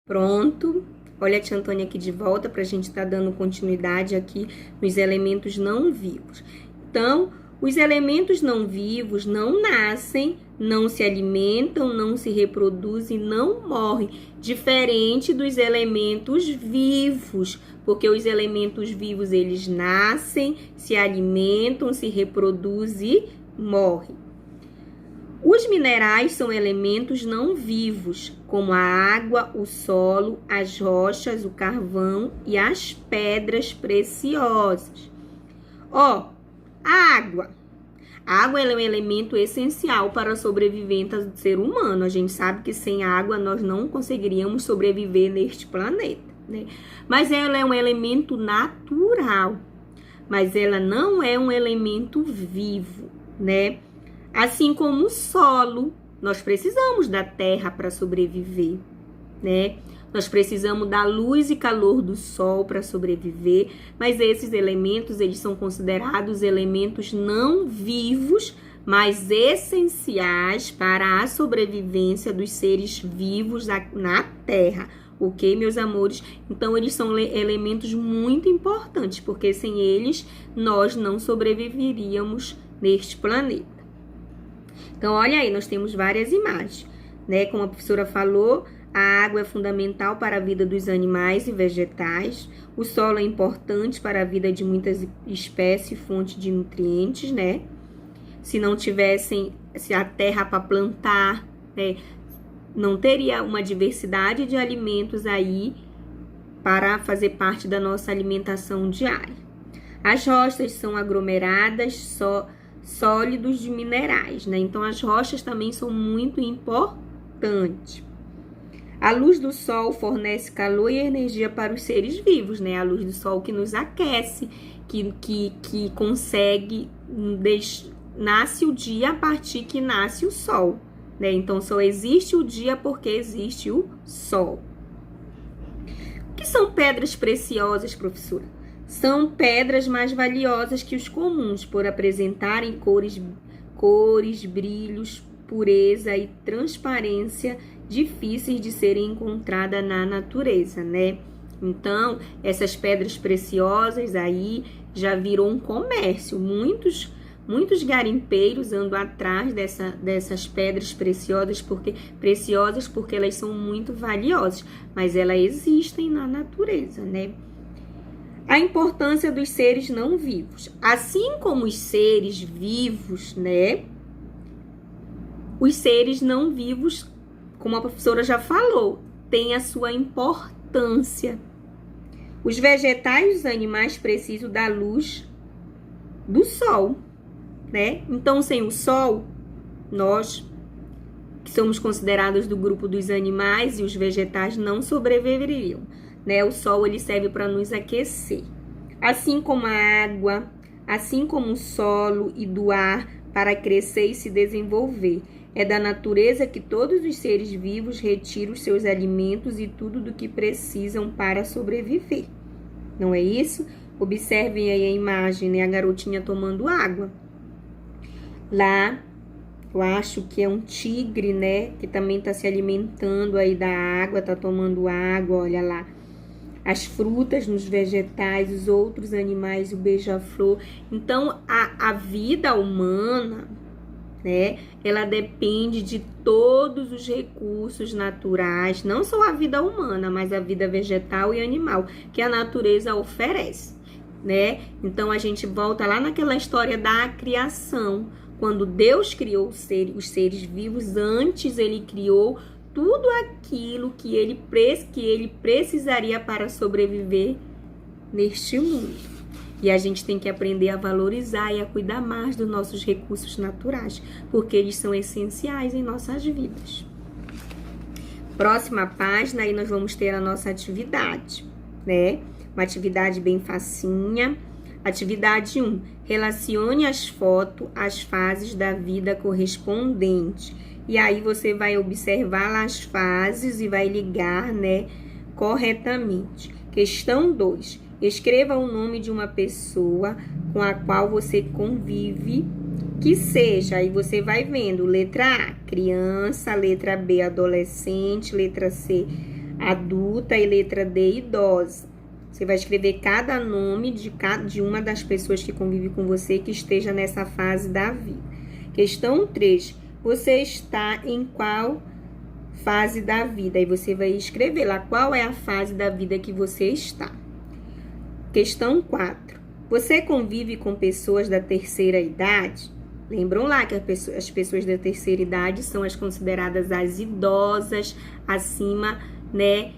Pronto. Olha a tia Antônia aqui de volta para a gente estar dando continuidade aqui nos elementos não vivos. Então, os elementos não vivos não nascem, não se alimentam, não se reproduzem, não morrem. Diferente dos elementos vivos, porque os elementos vivos eles nascem, se alimentam, se reproduzem e morrem. Os minerais são elementos não vivos, como a água, o solo, as rochas, o carvão e as pedras preciosas. Ó, a água. A água é um elemento essencial para a sobrevivência do ser humano. A gente sabe que sem água nós não conseguiríamos sobreviver neste planeta, né? Mas ela é um elemento natural, mas ela não é um elemento vivo, né? Assim como o solo, nós precisamos da terra para sobreviver, né? Nós precisamos da luz e calor do sol para sobreviver, mas esses elementos, eles são considerados elementos não vivos, mas essenciais para a sobrevivência dos seres vivos na Terra, ok, meus amores? Então, eles são elementos muito importantes, porque sem eles, nós não sobreviveríamos neste planeta. Então, olha aí, nós temos várias imagens, né? Como a professora falou, a água é fundamental para a vida dos animais e vegetais. O solo é importante para a vida de muitas espécies, fonte de nutrientes, né? Se não tivessem a terra para plantar, né, não teria uma diversidade de alimentos aí para fazer parte da nossa alimentação diária. As rochas são aglomeradas sólidos de minerais, né? Então, as rochas também são muito importantes. A luz do sol fornece calor e energia para os seres vivos, né? A luz do sol que nos aquece, que consegue... Nasce o dia a partir que nasce o sol, né? Então, só existe o dia porque existe o sol. O que são pedras preciosas, professora? São pedras mais valiosas que os comuns, por apresentarem cores, brilhos, pureza e transparência difíceis de serem encontradas na natureza, né? Então, essas pedras preciosas aí já virou um comércio. Muitos garimpeiros andam atrás dessas pedras preciosas porque elas são muito valiosas, mas elas existem na natureza, né? A importância dos seres não vivos. Assim como os seres vivos, né? Os seres não vivos, como a professora já falou, têm a sua importância. Os vegetais e os animais precisam da luz do sol, né? Então, sem o sol, nós, que somos considerados do grupo dos animais e os vegetais, não sobreviveriam, né? O sol, ele serve para nos aquecer. Assim como a água, assim como o solo e do ar para crescer e se desenvolver. É da natureza que todos os seres vivos retiram os seus alimentos e tudo do que precisam para sobreviver. Não é isso? Observem aí a imagem, né? A garotinha tomando água. Lá, eu acho que é um tigre, né? Que também está se alimentando aí da água, tá tomando água, olha lá. As frutas nos vegetais, os outros animais, o beija-flor. Então, a vida humana, né? Ela depende de todos os recursos naturais, não só a vida humana, mas a vida vegetal e animal, que a natureza oferece, né? Então, a gente volta lá naquela história da criação. Quando Deus criou os seres vivos, antes ele criou tudo aquilo que ele precisaria para sobreviver neste mundo. E a gente tem que aprender a valorizar e a cuidar mais dos nossos recursos naturais, porque eles são essenciais em nossas vidas. Próxima página, aí nós vamos ter a nossa atividade, né? Uma atividade bem facinha. Atividade 1. Relacione as fotos às fases da vida correspondente. E aí você vai observar lá as fases e vai ligar, né, corretamente. Questão 2. Escreva o nome de uma pessoa com a qual você convive, que seja, aí você vai vendo, letra A, criança, letra B, adolescente, letra C, adulta e letra D, idosa. Você vai escrever cada nome de uma das pessoas que convive com você que esteja nessa fase da vida. Questão 3. Você está em qual fase da vida? Aí você vai escrever lá qual é a fase da vida que você está. Questão 4. Você convive com pessoas da terceira idade? Lembram lá que as pessoas da terceira idade são as consideradas as idosas acima, né,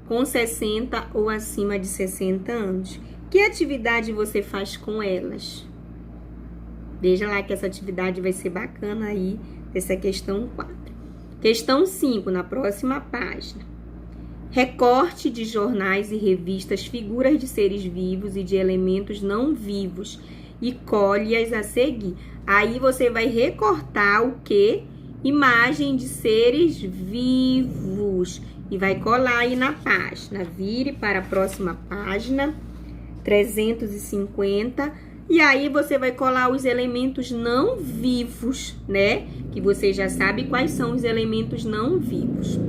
com 60 ou acima de 60 anos. Que atividade você faz com elas? Veja lá que essa atividade vai ser bacana aí, essa questão 4. Questão 5, na próxima página. Recorte de jornais e revistas figuras de seres vivos e de elementos não vivos e colhe-as a seguir. Aí você vai recortar o quê? Imagem de seres vivos e vai colar aí na página. Vire para a próxima página, 350, e aí você vai colar os elementos não vivos, né? Que você já sabe quais são os elementos não vivos.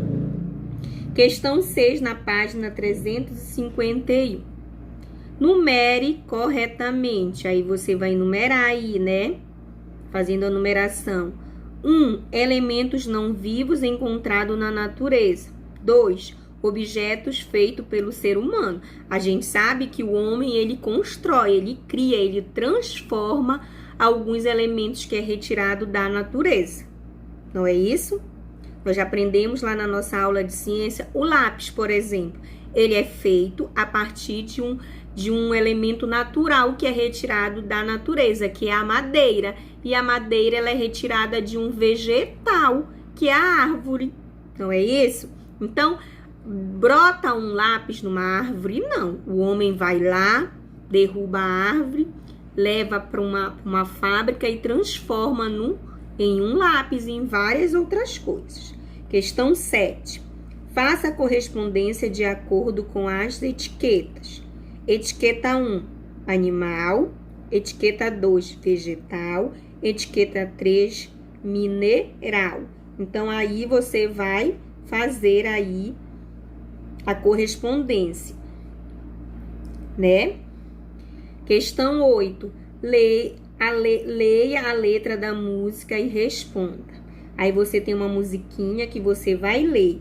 Questão 6, na página 351. Numere corretamente. Aí você vai numerar aí, né? Fazendo a numeração. 1. Elementos não vivos encontrados na natureza. 2. Objetos feitos pelo ser humano. A gente sabe que o homem, ele constrói, ele cria, ele transforma alguns elementos que é retirado da natureza. Não é isso? Nós já aprendemos lá na nossa aula de ciência, o lápis, por exemplo, ele é feito a partir de um elemento natural que é retirado da natureza, que é a madeira. E a madeira, ela é retirada de um vegetal, que é a árvore. Não é isso? Então, brota um lápis numa árvore? Não. O homem vai lá, derruba a árvore, leva para uma fábrica e transforma em um lápis e em várias outras coisas. Questão 7. Faça a correspondência de acordo com as etiquetas. Etiqueta 1, animal. Etiqueta 2, vegetal. Etiqueta 3, mineral. Então, aí você vai fazer aí a correspondência, né? Questão 8. Leia a letra da música e responda. Aí você tem uma musiquinha que você vai ler.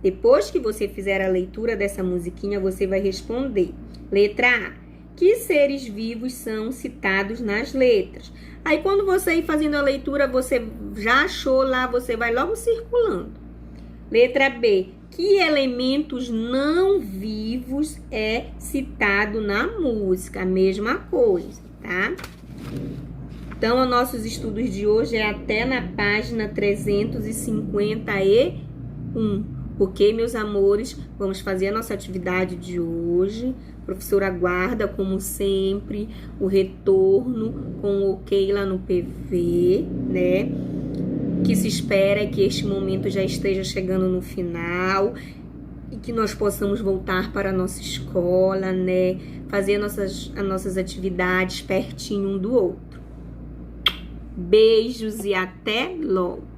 Depois que você fizer a leitura dessa musiquinha, você vai responder. Letra A. Que seres vivos são citados nas letras? Aí, quando você ir fazendo a leitura, você já achou lá, você vai logo circulando. Letra B. Que elementos não vivos é citado na música? A mesma coisa, tá? Então, os nossos estudos de hoje é até na página 351. Ok, meus amores? Vamos fazer a nossa atividade de hoje. A professora aguarda, como sempre, o retorno com o ok lá no PV, né? O que se espera é que este momento já esteja chegando no final e que nós possamos voltar para a nossa escola, né? Fazer as nossas atividades pertinho um do outro. Beijos e até logo!